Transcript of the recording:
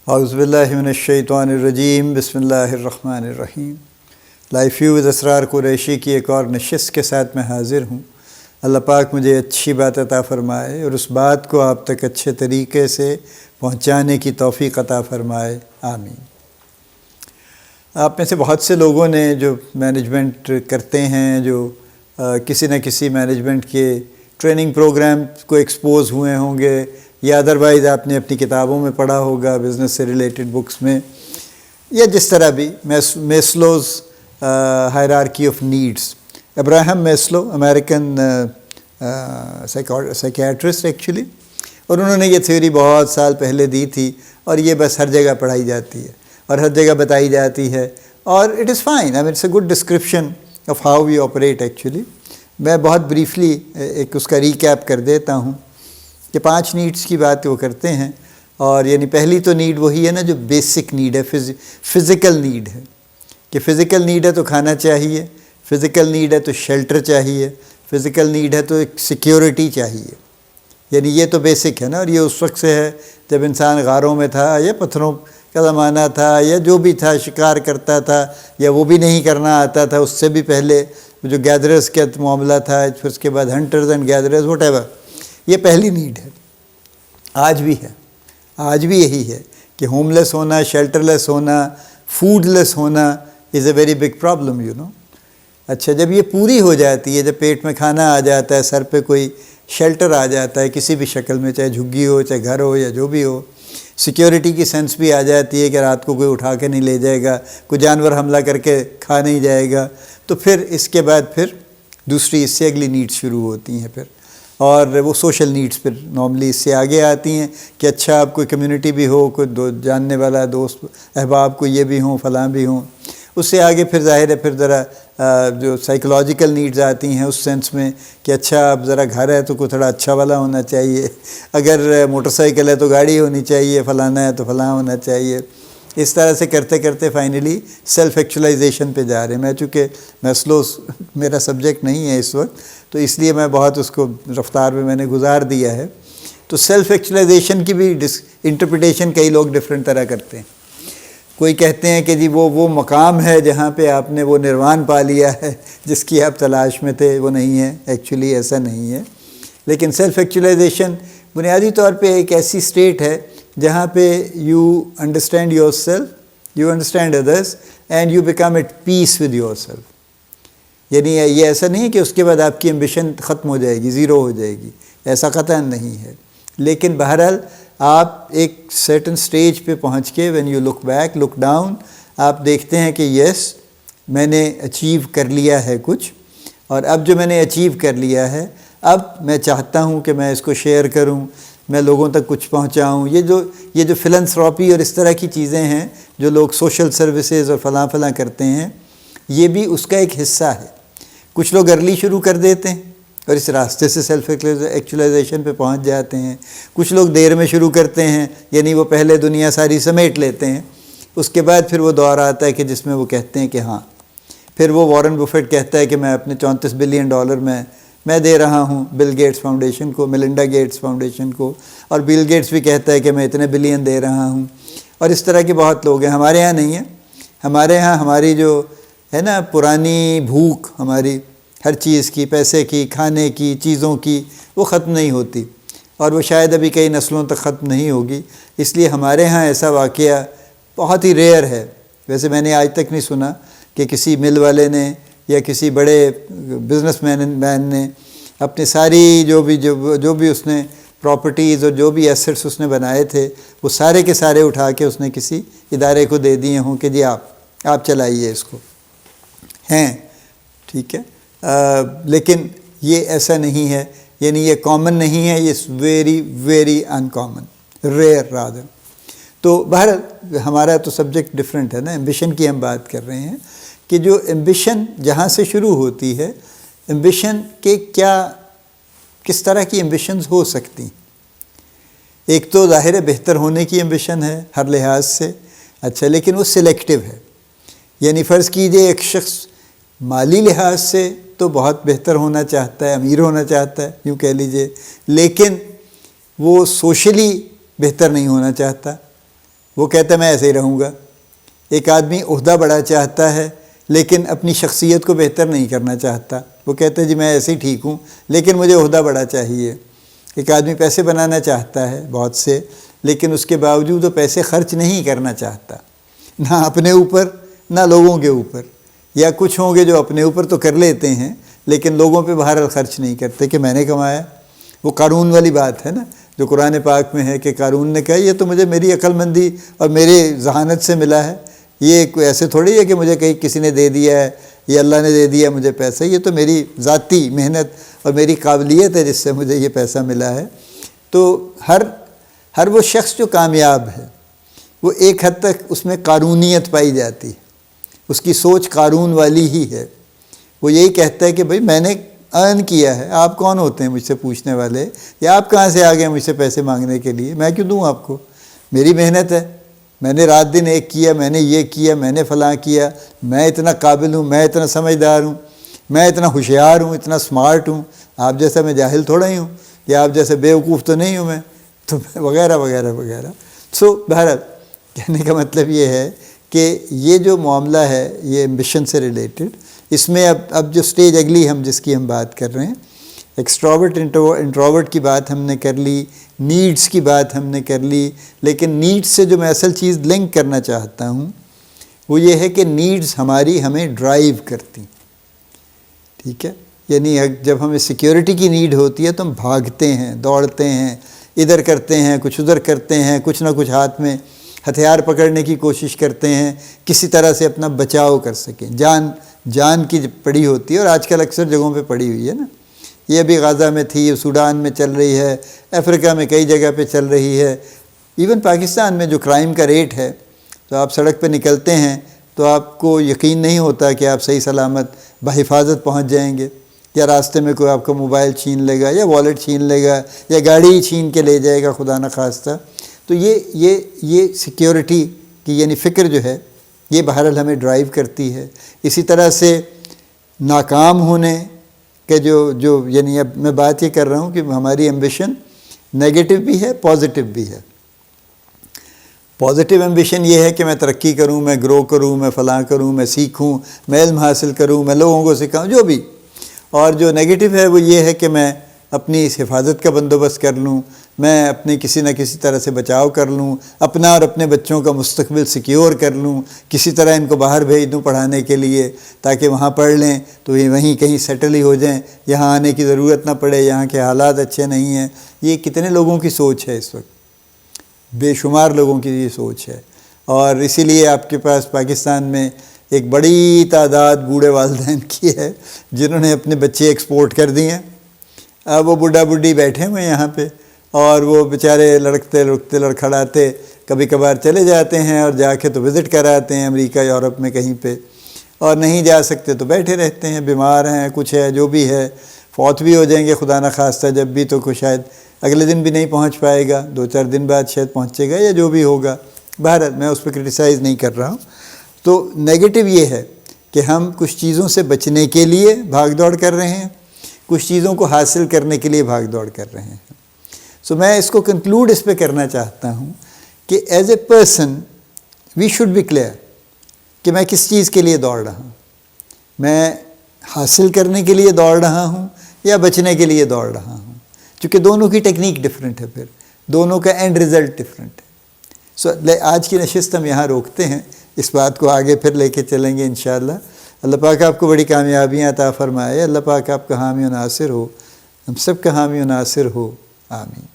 اعوذ باللہ من الشیطان الرجیم، بسم اللہ الرحمن الرحیم۔ لائف ویو ود اسرار قریشی کی ایک اور نشست کے ساتھ میں حاضر ہوں۔ اللہ پاک مجھے اچھی بات عطا فرمائے اور اس بات کو آپ تک اچھے طریقے سے پہنچانے کی توفیق عطا فرمائے، آمین۔ آپ میں سے بہت سے لوگوں نے جو مینجمنٹ کرتے ہیں، جو کسی نہ کسی مینجمنٹ کے ٹریننگ پروگرام کو ایکسپوز ہوئے ہوں گے، یا ادروائز آپ نے اپنی کتابوں میں پڑھا ہوگا، بزنس سے ریلیٹڈ بکس میں، یا جس طرح بھی Maslow's hierarchy of needs. Abraham Maslow American psychiatrist actually, اور انہوں نے یہ تھیوری بہت سال پہلے دی تھی، اور یہ بس ہر جگہ پڑھائی جاتی ہے اور ہر جگہ بتائی جاتی ہے، اور it is fine, it's a good description of how we operate actually. میں بہت بریفلی ایک اس کا ریکیپ کر دیتا ہوں کہ 5 نیڈس کی بات وہ کرتے ہیں، اور یعنی پہلی تو نیڈ وہی ہے نا جو بیسک نیڈ ہے، فزیکل نیڈ ہے، کہ فزیکل نیڈ ہے تو کھانا چاہیے، فزیکل نیڈ ہے تو شیلٹر چاہیے، فزیکل نیڈ ہے تو ایک سیکیورٹی چاہیے، یعنی یہ تو بیسک ہے نا۔ اور یہ اس وقت سے ہے جب انسان غاروں میں تھا، یا پتھروں کا زمانہ تھا، یا جو بھی تھا، شکار کرتا تھا، یا وہ بھی نہیں کرنا آتا تھا، اس سے بھی پہلے جو گیدررز کا معاملہ تھا، پھر اس کے بعد ہنٹرز اینڈ گیدررز وٹ ایور، یہ پہلی نیڈ ہے۔ آج بھی ہے، آج بھی یہی ہے کہ ہوم لیس ہونا، شیلٹر لیس ہونا، فوڈ لیس ہونا is a very big problem, you know. اچھا، جب یہ پوری ہو جاتی ہے، جب پیٹ میں کھانا آ جاتا ہے، سر پہ کوئی شیلٹر آ جاتا ہے کسی بھی شکل میں، چاہے جھگی ہو، چاہے گھر ہو، یا جو بھی ہو، سیکیورٹی کی سینس بھی آ جاتی ہے کہ رات کو کوئی اٹھا کے نہیں لے جائے گا، کوئی جانور حملہ کر کے کھا نہیں جائے گا، تو پھر اس کے بعد پھر دوسری اس سے اگلی نیڈس شروع ہوتی ہیں پھر، اور وہ سوشل نیڈس پھر نارملی اس سے آگے آتی ہیں کہ اچھا اب کوئی کمیونٹی بھی ہو، کوئی جاننے والا دوست احباب کو یہ بھی ہوں، فلاں بھی ہوں۔ اس سے آگے پھر ظاہر ہے پھر ذرا جو سائیکولوجیکل نیڈز آتی ہیں اس سینس میں کہ اچھا اب ذرا گھر ہے تو کوئی تھوڑا اچھا والا ہونا چاہیے، اگر موٹر سائیکل ہے تو گاڑی ہونی چاہیے، فلانا ہے تو فلاں ہونا چاہیے۔ اس طرح سے کرتے کرتے فائنلی سیلف ایکچولائزیشن پہ جا رہے ہیں۔ میں چونکہ میسلو میرا سبجیکٹ نہیں ہے اس وقت، تو اس لیے میں بہت اس کو رفتار میں نے گزار دیا ہے۔ تو سیلف ایکچولائزیشن کی بھی انٹرپریٹیشن کئی لوگ ڈفرینٹ طرح کرتے ہیں۔ کوئی کہتے ہیں کہ جی وہ مقام ہے جہاں پہ آپ نے وہ نروان پا لیا ہے جس کی آپ تلاش میں تھے، وہ نہیں ہے، ایکچولی ایسا نہیں ہے۔ لیکن سیلف ایکچولائزیشن بنیادی طور پہ ایک ایسی اسٹیٹ ہے جہاں پہ you understand yourself, you understand others, and you become at peace with yourself. یعنی یہ ایسا نہیں کہ اس کے بعد آپ کی ایمبیشن ختم ہو جائے گی، زیرو ہو جائے گی، ایسا قطعاً نہیں ہے۔ لیکن بہرحال آپ ایک سرٹن سٹیج پہ پہنچ کے when you look back, look down, آپ دیکھتے ہیں کہ یس میں نے اچیو کر لیا ہے کچھ، اور اب جو میں نے اچیو کر لیا ہے اب میں چاہتا ہوں کہ میں اس کو شیئر کروں، میں لوگوں تک کچھ پہنچاؤں۔ یہ جو فلنتھراپی اور اس طرح کی چیزیں ہیں جو لوگ سوشل سروسز اور فلاں فلاں کرتے ہیں، یہ بھی اس کا ایک حصہ ہے۔ کچھ لوگ ارلی شروع کر دیتے ہیں اور اس راستے سے سیلف ایکچولائزیشن پہ پہنچ جاتے ہیں، کچھ لوگ دیر میں شروع کرتے ہیں، یعنی وہ پہلے دنیا ساری سمیٹ لیتے ہیں، اس کے بعد پھر وہ دور آتا ہے کہ جس میں وہ کہتے ہیں کہ ہاں، پھر وہ وارن بفیٹ کہتا ہے کہ میں اپنے $34 بلین میں دے رہا ہوں بل گیٹس فاؤنڈیشن کو، میلنڈا گیٹس فاؤنڈیشن کو، اور بل گیٹس بھی کہتا ہے کہ میں اتنے بلین دے رہا ہوں، اور اس طرح کے بہت لوگ ہیں۔ ہمارے ہاں نہیں ہیں، ہمارے ہاں ہماری جو ہے نا پرانی بھوک ہماری ہر چیز کی، پیسے کی، کھانے کی، چیزوں کی، وہ ختم نہیں ہوتی، اور وہ شاید ابھی کئی نسلوں تک ختم نہیں ہوگی۔ اس لیے ہمارے ہاں ایسا واقعہ بہت ہی ریئر ہے۔ ویسے میں نے آج تک نہیں سنا کہ کسی مل والے نے یا کسی بڑے بزنس مین نے اپنی ساری جو بھی اس نے پراپرٹیز اور جو بھی ایسٹس اس نے بنائے تھے، وہ سارے کے سارے اٹھا کے اس نے کسی ادارے کو دے دیے ہوں کہ جی آپ چلائیے اس کو، ہیں، ٹھیک ہے۔ لیکن یہ ایسا نہیں ہے، یعنی یہ کامن نہیں ہے، یہ ویری ویری ان کامن، ریئر رادر۔ تو بہرحال ہمارا تو سبجیکٹ ڈفرینٹ ہے نا، ایمبیشن کی ہم بات کر رہے ہیں کہ جو ایمبیشن جہاں سے شروع ہوتی ہے، ایمبیشن کے کس طرح کی ایمبیشنز ہو سکتی ہیں۔ ایک تو ظاہر ہے بہتر ہونے کی ایمبیشن ہے ہر لحاظ سے، اچھا، لیکن وہ سلیکٹیو ہے۔ یعنی فرض کیجئے ایک شخص مالی لحاظ سے تو بہت بہتر ہونا چاہتا ہے، امیر ہونا چاہتا ہے، یوں کہہ لیجئے، لیکن وہ سوشلی بہتر نہیں ہونا چاہتا، وہ کہتا ہے میں ایسے ہی رہوں گا۔ ایک آدمی عہدہ بڑا چاہتا ہے لیکن اپنی شخصیت کو بہتر نہیں کرنا چاہتا، وہ کہتا ہے جی میں ایسے ہی ٹھیک ہوں لیکن مجھے عہدہ بڑا چاہیے۔ ایک آدمی پیسے بنانا چاہتا ہے بہت سے، لیکن اس کے باوجود وہ پیسے خرچ نہیں کرنا چاہتا، نہ اپنے اوپر نہ لوگوں کے اوپر، یا کچھ ہوں گے جو اپنے اوپر تو کر لیتے ہیں لیکن لوگوں پہ بہرحال خرچ نہیں کرتے کہ میں نے کمایا۔ وہ قارون والی بات ہے نا جو قرآن پاک میں ہے کہ قارون نے کہا یہ تو مجھے میری عقل مندی اور میری ذہانت سے ملا ہے، یہ کوئی ایسے تھوڑی ہے کہ مجھے کہیں کسی نے دے دیا ہے یا اللہ نے دے دیا مجھے پیسہ، یہ تو میری ذاتی محنت اور میری قابلیت ہے جس سے مجھے یہ پیسہ ملا ہے۔ تو ہر وہ شخص جو کامیاب ہے وہ ایک حد تک اس میں قارونیت پائی جاتی ہے، اس کی سوچ قارون والی ہی ہے۔ وہ یہی کہتا ہے کہ بھئی میں نے ارن کیا ہے، آپ کون ہوتے ہیں مجھ سے پوچھنے والے، یا آپ کہاں سے آ گئے مجھ سے پیسے مانگنے کے لیے، میں کیوں دوں آپ کو، میری محنت ہے، میں نے رات دن ایک کیا، میں نے یہ کیا، میں نے فلاں کیا، میں اتنا قابل ہوں، میں اتنا سمجھدار ہوں، میں اتنا ہوشیار ہوں، اتنا سمارٹ ہوں، آپ جیسا میں جاہل تھوڑا ہی ہوں، یا آپ جیسے بیوقوف تو نہیں ہوں میں، تو وغیرہ وغیرہ وغیرہ۔ بہرحال کہنے کا مطلب یہ ہے کہ یہ جو معاملہ ہے یہ ایمبیشن سے ریلیٹڈ، اس میں اب جو سٹیج اگلی جس کی ہم بات کر رہے ہیں، ایکسٹروورٹ انٹروورٹ کی بات ہم نے کر لی، نیڈس کی بات ہم نے کر لی، لیکن نیڈس سے جو میں اصل چیز لنک کرنا چاہتا ہوں وہ یہ ہے کہ نیڈس ہمیں ڈرائیو کرتی، ٹھیک ہے؟ یعنی جب ہمیں سیکیورٹی کی نیڈ ہوتی ہے تو ہم بھاگتے ہیں، دوڑتے ہیں، ادھر کرتے ہیں، کچھ ادھر کرتے ہیں، کچھ نہ کچھ ہاتھ میں ہتھیار پکڑنے کی کوشش کرتے ہیں کسی طرح سے اپنا بچاؤ کر سکیں، جان کی پڑی ہوتی ہے، اور آج کل اکثر جگہوں پہ پڑی ہوئی ہے نا، یہ ابھی غزہ میں تھی، سوڈان میں چل رہی ہے، افریقہ میں کئی جگہ پہ چل رہی ہے، ایون پاکستان میں جو کرائم کا ریٹ ہے، تو آپ سڑک پہ نکلتے ہیں تو آپ کو یقین نہیں ہوتا کہ آپ صحیح سلامت بحفاظت پہنچ جائیں گے، یا راستے میں کوئی آپ کا موبائل چھین لے گا یا والیٹ چھین لے گا یا گاڑی ہی چھین کے لے جائے گا خدا نخواستہ۔ تو یہ سیکیورٹی کی یعنی فکر جو ہے یہ بہرحال ہمیں ڈرائیو کرتی ہے۔ اسی طرح سے ناکام ہونے کہ جو یعنی اب میں بات یہ کر رہا ہوں کہ ہماری ایمبیشن نیگیٹو بھی ہے، پازیٹو بھی ہے۔ پازیٹیو ایمبیشن یہ ہے کہ میں ترقی کروں، میں گرو کروں، میں فلاں کروں، میں سیکھوں، میں علم حاصل کروں، میں لوگوں کو سکھاؤں، جو بھی۔ اور جو نیگیٹو ہے وہ یہ ہے کہ میں اپنی اس حفاظت کا بندوبست کر لوں، میں اپنے کسی نہ کسی طرح سے بچاؤ کر لوں، اپنا اور اپنے بچوں کا مستقبل سیکیور کر لوں، کسی طرح ان کو باہر بھیج دوں پڑھانے کے لیے تاکہ وہاں پڑھ لیں تو یہ وہیں کہیں سیٹل ہی ہو جائیں، یہاں آنے کی ضرورت نہ پڑے، یہاں کے حالات اچھے نہیں ہیں۔ یہ کتنے لوگوں کی سوچ ہے اس وقت، بے شمار لوگوں کی یہ سوچ ہے، اور اسی لیے آپ کے پاس پاکستان میں ایک بڑی تعداد بوڑھے والدین کی ہے جنہوں نے اپنے بچے ایکسپورٹ کر دیے ہیں۔ اب وہ بوڑھا بوڑھی بیٹھے ہوئے ہیں یہاں پہ، اور وہ بیچارے لڑکتے لڑکھڑاتے کبھی کبھار چلے جاتے ہیں اور جا کے تو وزٹ کراتے ہیں امریکہ یورپ میں کہیں پہ، اور نہیں جا سکتے تو بیٹھے رہتے ہیں، بیمار ہیں، کچھ ہے جو بھی ہے، فوت بھی ہو جائیں گے خدا نخواستہ جب بھی، تو کوئی شاید اگلے دن بھی نہیں پہنچ پائے گا، 2-4 دن بعد شاید پہنچے گا یا جو بھی ہوگا۔ بہرحال میں اس پہ کرٹیسائز نہیں کر رہا ہوں۔ تو نیگیٹو یہ ہے کہ ہم کچھ چیزوں سے بچنے کے لیے بھاگ دوڑ کر رہے ہیں، کچھ چیزوں کو حاصل کرنے کے لیے بھاگ دوڑ کر رہے ہیں۔ میں اس کو کنکلوڈ اس پہ کرنا چاہتا ہوں کہ as a person we should be clear کہ میں کس چیز کے لیے دوڑ رہا ہوں، میں حاصل کرنے کے لیے دوڑ رہا ہوں یا بچنے کے لیے دوڑ رہا ہوں، چونکہ دونوں کی ٹیکنیک ڈفرینٹ ہے، پھر دونوں کا اینڈ رزلٹ ڈفرینٹ ہے۔ آج کی نشست ہم یہاں روکتے ہیں، اس بات کو آگے پھر لے کے چلیں گے انشاءاللہ۔ اللہ پاک آپ کو بڑی کامیابیاں عطا فرمائے، اللہ پاک آپ کا حامی و ناصر ہو، ہم سب کا حامی و ناصر ہو، آمین۔